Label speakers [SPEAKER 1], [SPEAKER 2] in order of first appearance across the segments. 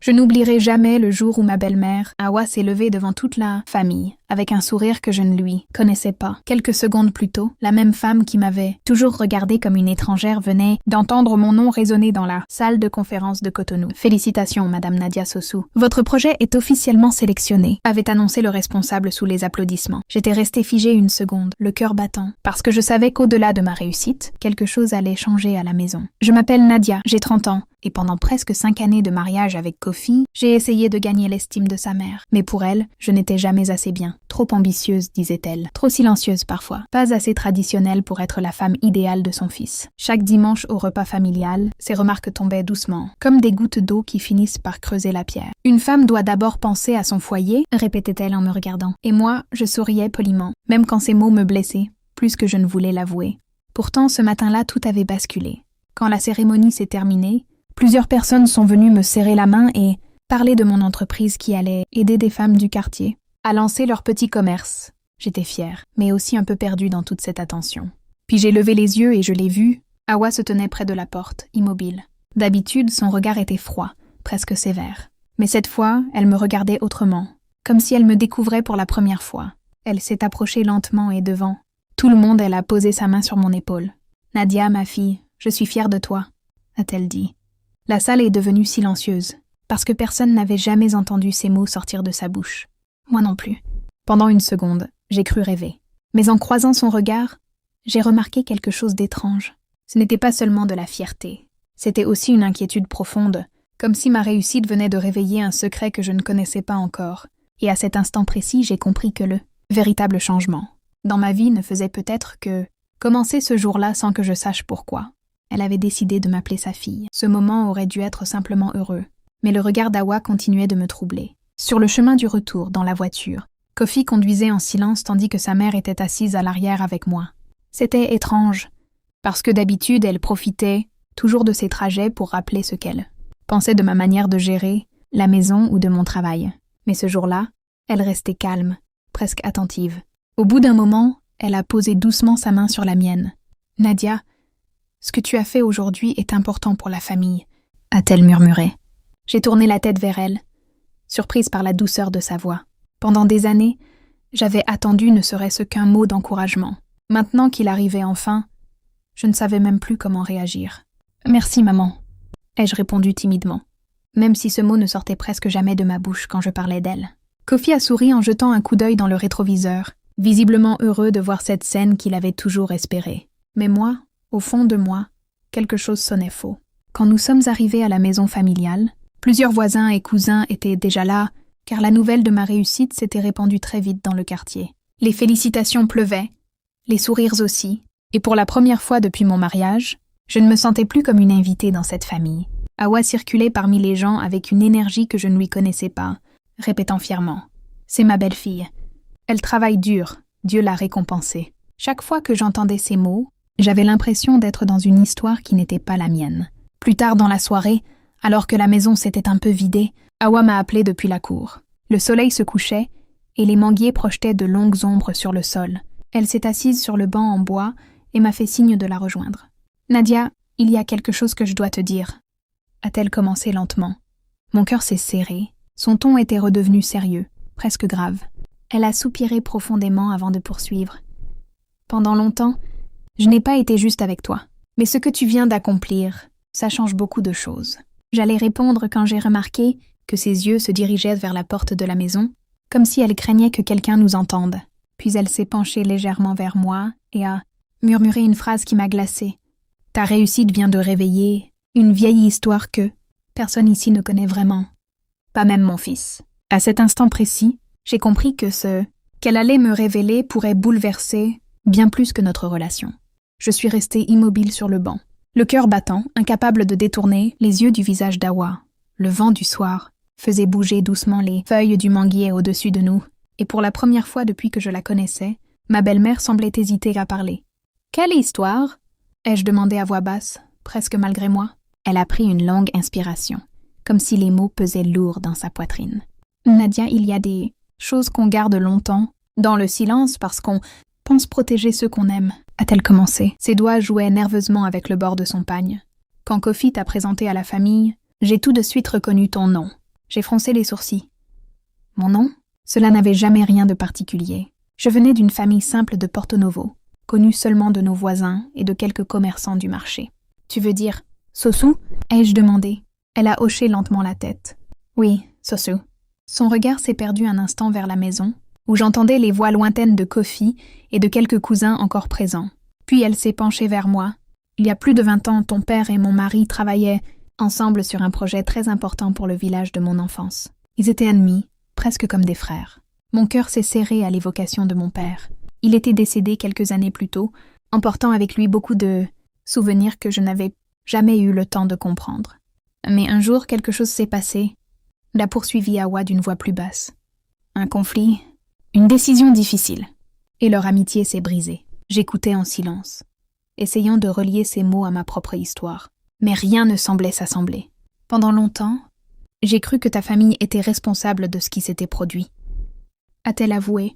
[SPEAKER 1] Je n'oublierai jamais le jour où ma belle-mère, Awa, s'est levée devant toute la famille, avec un sourire que je ne lui connaissais pas. Quelques secondes plus tôt, la même femme qui m'avait toujours regardée comme une étrangère venait d'entendre mon nom résonner dans la salle de conférence de Cotonou. « Félicitations, Madame Nadia Sossou. Votre projet est officiellement sélectionné », avait annoncé le responsable sous les applaudissements. J'étais restée figée une seconde, le cœur battant, parce que je savais qu'au-delà de ma réussite, quelque chose allait changer à la maison. Je m'appelle Nadia, j'ai 30 ans. Et pendant presque 5 années de mariage avec Kofi, j'ai essayé de gagner l'estime de sa mère. Mais pour elle, je n'étais jamais assez bien. Trop ambitieuse, disait-elle. Trop silencieuse parfois. Pas assez traditionnelle pour être la femme idéale de son fils. Chaque dimanche au repas familial, ces remarques tombaient doucement, comme des gouttes d'eau qui finissent par creuser la pierre. « Une femme doit d'abord penser à son foyer », répétait-elle en me regardant. Et moi, je souriais poliment, même quand ces mots me blessaient, plus que je ne voulais l'avouer. Pourtant, ce matin-là, tout avait basculé. Quand la cérémonie s'est terminée, plusieurs personnes sont venues me serrer la main et parler de mon entreprise qui allait aider des femmes du quartier à lancer leur petit commerce. J'étais fière, mais aussi un peu perdue dans toute cette attention. Puis j'ai levé les yeux et je l'ai vue. Awa se tenait près de la porte, immobile. D'habitude, son regard était froid, presque sévère. Mais cette fois, elle me regardait autrement, comme si elle me découvrait pour la première fois. Elle s'est approchée lentement et devant tout le monde, elle a posé sa main sur mon épaule. « Nadia, ma fille, je suis fière de toi », a-t-elle dit. La salle est devenue silencieuse, parce que personne n'avait jamais entendu ces mots sortir de sa bouche. Moi non plus. Pendant une seconde, j'ai cru rêver. Mais en croisant son regard, j'ai remarqué quelque chose d'étrange. Ce n'était pas seulement de la fierté. C'était aussi une inquiétude profonde, comme si ma réussite venait de réveiller un secret que je ne connaissais pas encore. Et à cet instant précis, j'ai compris que le véritable changement dans ma vie ne faisait peut-être que commencer ce jour-là sans que je sache pourquoi. Elle avait décidé de m'appeler sa fille. Ce moment aurait dû être simplement heureux. Mais le regard d'Awa continuait de me troubler. Sur le chemin du retour, dans la voiture, Kofi conduisait en silence tandis que sa mère était assise à l'arrière avec moi. C'était étrange, parce que d'habitude, elle profitait toujours de ses trajets pour rappeler ce qu'elle pensait de ma manière de gérer la maison ou de mon travail. Mais ce jour-là, elle restait calme, presque attentive. Au bout d'un moment, elle a posé doucement sa main sur la mienne. « Nadia, ce que tu as fait aujourd'hui est important pour la famille, » a-t-elle murmuré. J'ai tourné la tête vers elle, surprise par la douceur de sa voix. Pendant des années, j'avais attendu ne serait-ce qu'un mot d'encouragement. Maintenant qu'il arrivait enfin, je ne savais même plus comment réagir. « Merci, maman », ai-je répondu timidement, même si ce mot ne sortait presque jamais de ma bouche quand je parlais d'elle. Kofi a souri en jetant un coup d'œil dans le rétroviseur, visiblement heureux de voir cette scène qu'il avait toujours espérée. Mais moi, au fond de moi, quelque chose sonnait faux. Quand nous sommes arrivés à la maison familiale, plusieurs voisins et cousins étaient déjà là, car la nouvelle de ma réussite s'était répandue très vite dans le quartier. Les félicitations pleuvaient, les sourires aussi, et pour la première fois depuis mon mariage, je ne me sentais plus comme une invitée dans cette famille. Awa circulait parmi les gens avec une énergie que je ne lui connaissais pas, répétant fièrement « C'est ma belle-fille. Elle travaille dur, Dieu l'a récompensée. » Chaque fois que j'entendais ces mots, j'avais l'impression d'être dans une histoire qui n'était pas la mienne. Plus tard dans la soirée, alors que la maison s'était un peu vidée, Awa m'a appelé depuis la cour. Le soleil se couchait et les manguiers projetaient de longues ombres sur le sol. Elle s'est assise sur le banc en bois et m'a fait signe de la rejoindre. « Nadia, il y a quelque chose que je dois te dire, » a-t-elle commencé lentement. Mon cœur s'est serré. Son ton était redevenu sérieux, presque grave. Elle a soupiré profondément avant de poursuivre. « Pendant longtemps, je n'ai pas été juste avec toi. Mais ce que tu viens d'accomplir, ça change beaucoup de choses. » J'allais répondre quand j'ai remarqué que ses yeux se dirigeaient vers la porte de la maison, comme si elle craignait que quelqu'un nous entende. Puis elle s'est penchée légèrement vers moi et a murmuré une phrase qui m'a glacée. « Ta réussite vient de réveiller une vieille histoire que personne ici ne connaît vraiment. Pas même mon fils. » À cet instant précis, j'ai compris que ce qu'elle allait me révéler pourrait bouleverser bien plus que notre relation. Je suis restée immobile sur le banc, le cœur battant, incapable de détourner les yeux du visage d'Awa. Le vent du soir faisait bouger doucement les feuilles du manguier au-dessus de nous, et pour la première fois depuis que je la connaissais, ma belle-mère semblait hésiter à parler. « Quelle histoire ?» ai-je demandé à voix basse, presque malgré moi. Elle a pris une longue inspiration, comme si les mots pesaient lourd dans sa poitrine. « Nadia, il y a des choses qu'on garde longtemps, dans le silence parce qu'on pense protéger ceux qu'on aime, » a-t-elle commencé. Ses doigts jouaient nerveusement avec le bord de son pagne. « Quand Kofi t'a présenté à la famille, j'ai tout de suite reconnu ton nom. J'ai froncé les sourcils. Mon nom? Cela n'avait jamais rien de particulier. Je venais d'une famille simple de Porto Novo, connue seulement de nos voisins et de quelques commerçants du marché. Tu veux dire Sosu? Ai-je demandé. Elle a hoché lentement la tête. Oui, Sosu. Son regard s'est perdu un instant vers la maison, où j'entendais les voix lointaines de Kofi et de quelques cousins encore présents. Puis elle s'est penchée vers moi. Il y a plus de 20 ans, ton père et mon mari travaillaient ensemble sur un projet très important pour le village de mon enfance. Ils étaient ennemis, presque comme des frères. Mon cœur s'est serré à l'évocation de mon père. Il était décédé quelques années plus tôt, emportant avec lui beaucoup de souvenirs que je n'avais jamais eu le temps de comprendre. Mais un jour, quelque chose s'est passé, l'a poursuivi Awa d'une voix plus basse. Un conflit, une décision difficile. Et leur amitié s'est brisée. J'écoutais en silence, essayant de relier ces mots à ma propre histoire. Mais rien ne semblait s'assembler. Pendant longtemps, j'ai cru que ta famille était responsable de ce qui s'était produit. A-t-elle avoué?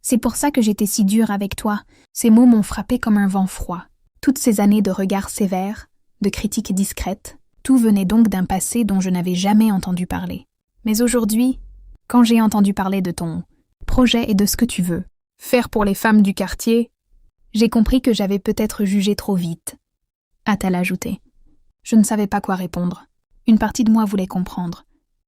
[SPEAKER 1] C'est pour ça que j'étais si dure avec toi. Ces mots m'ont frappé comme un vent froid. Toutes ces années de regards sévères, de critiques discrètes, tout venait donc d'un passé dont je n'avais jamais entendu parler. Mais aujourd'hui, quand j'ai entendu parler de ton projet et de ce que tu veux faire pour les femmes du quartier, j'ai compris que j'avais peut-être jugé trop vite. A-t-elle ajouté. Je ne savais pas quoi répondre. Une partie de moi voulait comprendre,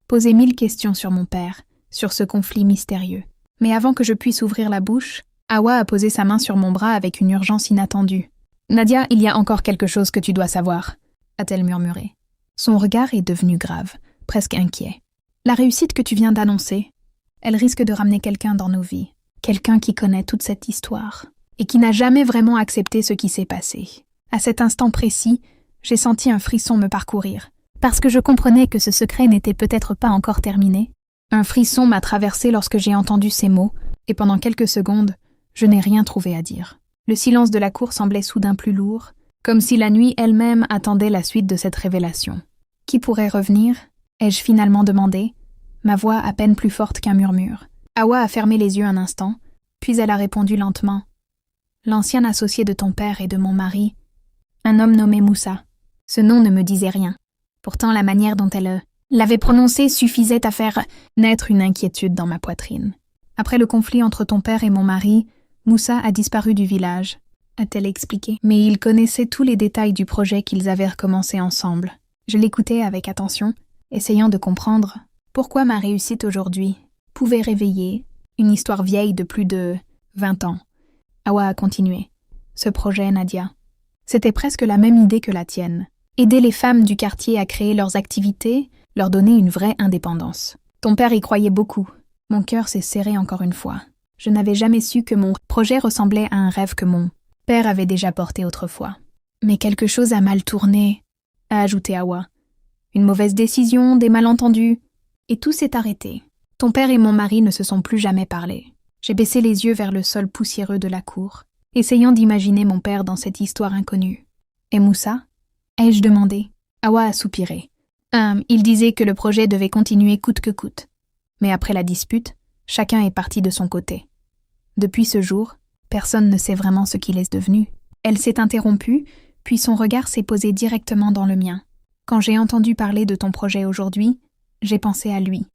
[SPEAKER 1] poser 1000 questions sur mon père, sur ce conflit mystérieux. Mais avant que je puisse ouvrir la bouche, Awa a posé sa main sur mon bras avec une urgence inattendue. « Nadia, il y a encore quelque chose que tu dois savoir », a-t-elle murmuré. Son regard est devenu grave, presque inquiet. « La réussite que tu viens d'annoncer, elle risque de ramener quelqu'un dans nos vies, quelqu'un qui connaît toute cette histoire, et qui n'a jamais vraiment accepté ce qui s'est passé. À cet instant précis, j'ai senti un frisson me parcourir, parce que je comprenais que ce secret n'était peut-être pas encore terminé. Un frisson m'a traversé lorsque j'ai entendu ces mots, et pendant quelques secondes, je n'ai rien trouvé à dire. Le silence de la cour semblait soudain plus lourd, comme si la nuit elle-même attendait la suite de cette révélation. « Qui pourrait revenir ?» ai-je finalement demandé, ma voix à peine plus forte qu'un murmure. Awa a fermé les yeux un instant, puis elle a répondu lentement. « L'ancien associé de ton père et de mon mari, un homme nommé Moussa. » Ce nom ne me disait rien. Pourtant, la manière dont elle l'avait prononcé suffisait à faire naître une inquiétude dans ma poitrine. Après le conflit entre ton père et mon mari, Moussa a disparu du village, a-t-elle expliqué. Mais il connaissait tous les détails du projet qu'ils avaient recommencé ensemble. Je l'écoutais avec attention, essayant de comprendre pourquoi ma réussite aujourd'hui pouvait réveiller une histoire vieille de plus de 20 ans. Awa a continué. Ce projet, Nadia, c'était presque la même idée que la tienne. Aider les femmes du quartier à créer leurs activités, leur donner une vraie indépendance. Ton père y croyait beaucoup. Mon cœur s'est serré encore une fois. Je n'avais jamais su que mon projet ressemblait à un rêve que mon père avait déjà porté autrefois. Mais quelque chose a mal tourné, a ajouté Awa. Une mauvaise décision, des malentendus, et tout s'est arrêté. Ton père et mon mari ne se sont plus jamais parlé. J'ai baissé les yeux vers le sol poussiéreux de la cour, essayant d'imaginer mon père dans cette histoire inconnue. Et Moussa? Ai-je demandé. Awa a soupiré. Il disait que le projet devait continuer coûte que coûte. Mais après la dispute, chacun est parti de son côté. Depuis ce jour, personne ne sait vraiment ce qu'il est devenu. Elle s'est interrompue, puis son regard s'est posé directement dans le mien. Quand j'ai entendu parler de ton projet aujourd'hui, j'ai pensé à lui.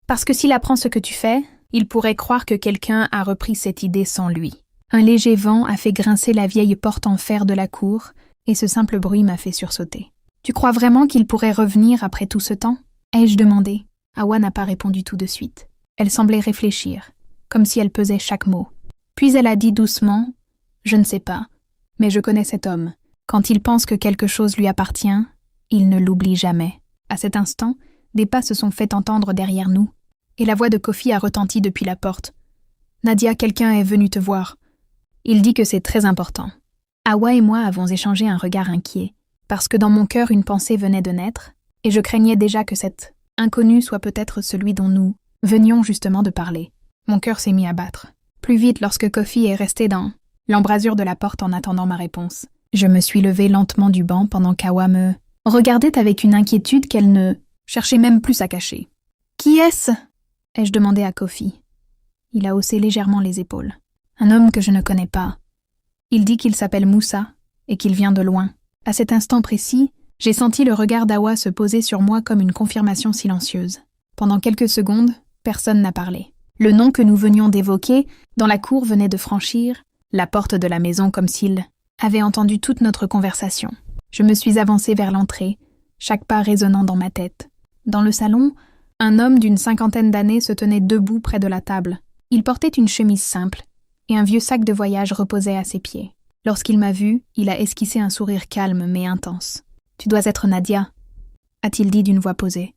[SPEAKER 1] Parce que s'il apprend ce que tu fais, il pourrait croire que quelqu'un a repris cette idée sans lui. Un léger vent a fait grincer la vieille porte en fer de la cour, et ce simple bruit m'a fait sursauter. « Tu crois vraiment qu'il pourrait revenir après tout ce temps ?» ai-je demandé. Awa n'a pas répondu tout de suite. Elle semblait réfléchir, comme si elle pesait chaque mot. Puis elle a dit doucement « Je ne sais pas, mais je connais cet homme. Quand il pense que quelque chose lui appartient, il ne l'oublie jamais. » À cet instant, des pas se sont fait entendre derrière nous, et la voix de Kofi a retenti depuis la porte. « Nadia, quelqu'un est venu te voir. Il dit que c'est très important. » Awa et moi avons échangé un regard inquiet, parce que dans mon cœur une pensée venait de naître, et je craignais déjà que cet inconnu soit peut-être celui dont nous venions justement de parler. Mon cœur s'est mis à battre. Plus vite lorsque Kofi est resté dans l'embrasure de la porte en attendant ma réponse. Je me suis levée lentement du banc pendant qu'Awa me regardait avec une inquiétude qu'elle ne cherchait même plus à cacher. « Qui est-ce » ai-je demandé à Kofi. Il a haussé légèrement les épaules. « Un homme que je ne connais pas. Il dit qu'il s'appelle Moussa et qu'il vient de loin. » À cet instant précis, j'ai senti le regard d'Awa se poser sur moi comme une confirmation silencieuse. Pendant quelques secondes, personne n'a parlé. Le nom que nous venions d'évoquer, dans la cour, venait de franchir la porte de la maison comme s'il avait entendu toute notre conversation. Je me suis avancée vers l'entrée, chaque pas résonnant dans ma tête. Dans le salon, un homme d'une 50aine d'années se tenait debout près de la table. Il portait une chemise simple, et un vieux sac de voyage reposait à ses pieds. Lorsqu'il m'a vue, il a esquissé un sourire calme mais intense. « Tu dois être Nadia », a-t-il dit d'une voix posée.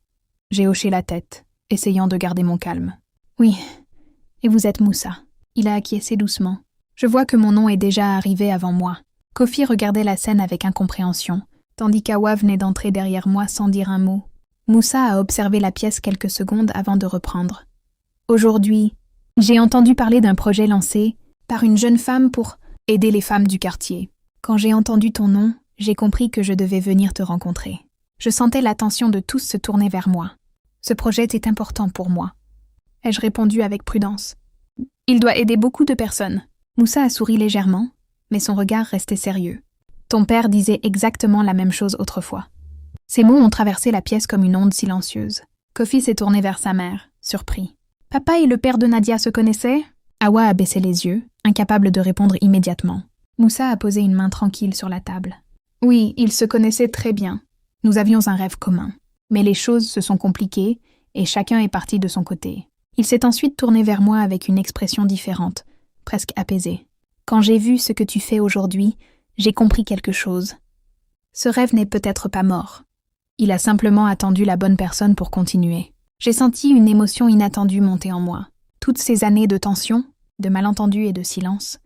[SPEAKER 1] J'ai hoché la tête, essayant de garder mon calme. « Oui, et vous êtes Moussa », il a acquiescé doucement. Je vois que mon nom est déjà arrivé avant moi. Kofi regardait la scène avec incompréhension, tandis qu'Awa venait d'entrer derrière moi sans dire un mot. Moussa a observé la pièce quelques secondes avant de reprendre. Aujourd'hui, j'ai entendu parler d'un projet lancé par une jeune femme pour aider les femmes du quartier. Quand j'ai entendu ton nom, j'ai compris que je devais venir te rencontrer. Je sentais l'attention de tous se tourner vers moi. Ce projet est important pour moi. Ai-je répondu avec prudence. Il doit aider beaucoup de personnes. Moussa a souri légèrement, mais son regard restait sérieux. Ton père disait exactement la même chose autrefois. Ces mots ont traversé la pièce comme une onde silencieuse. Kofi s'est tourné vers sa mère, surpris. Papa et le père de Nadia se connaissaient? Awa a baissé les yeux, incapable de répondre immédiatement. Moussa a posé une main tranquille sur la table. Oui, ils se connaissaient très bien. Nous avions un rêve commun. Mais les choses se sont compliquées et chacun est parti de son côté. Il s'est ensuite tourné vers moi avec une expression différente, presque apaisée. Quand j'ai vu ce que tu fais aujourd'hui, j'ai compris quelque chose. Ce rêve n'est peut-être pas mort. Il a simplement attendu la bonne personne pour continuer. J'ai senti une émotion inattendue monter en moi. Toutes ces années de tension, de malentendus et de silence,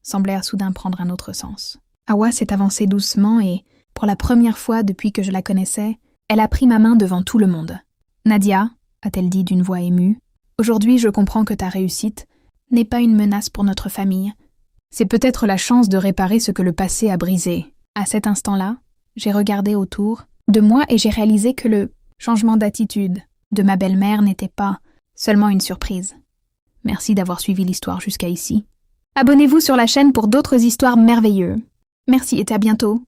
[SPEAKER 1] semblèrent soudain prendre un autre sens. Awa s'est avancée doucement et, pour la première fois depuis que je la connaissais, elle a pris ma main devant tout le monde. « Nadia », a-t-elle dit d'une voix émue, « aujourd'hui je comprends que ta réussite n'est pas une menace pour notre famille. C'est peut-être la chance de réparer ce que le passé a brisé. » À cet instant-là, j'ai regardé autour de moi et j'ai réalisé que le changement d'attitude de ma belle-mère n'était pas seulement une surprise. Merci d'avoir suivi l'histoire jusqu'à ici. Abonnez-vous sur la chaîne pour d'autres histoires merveilleuses. Merci et à bientôt.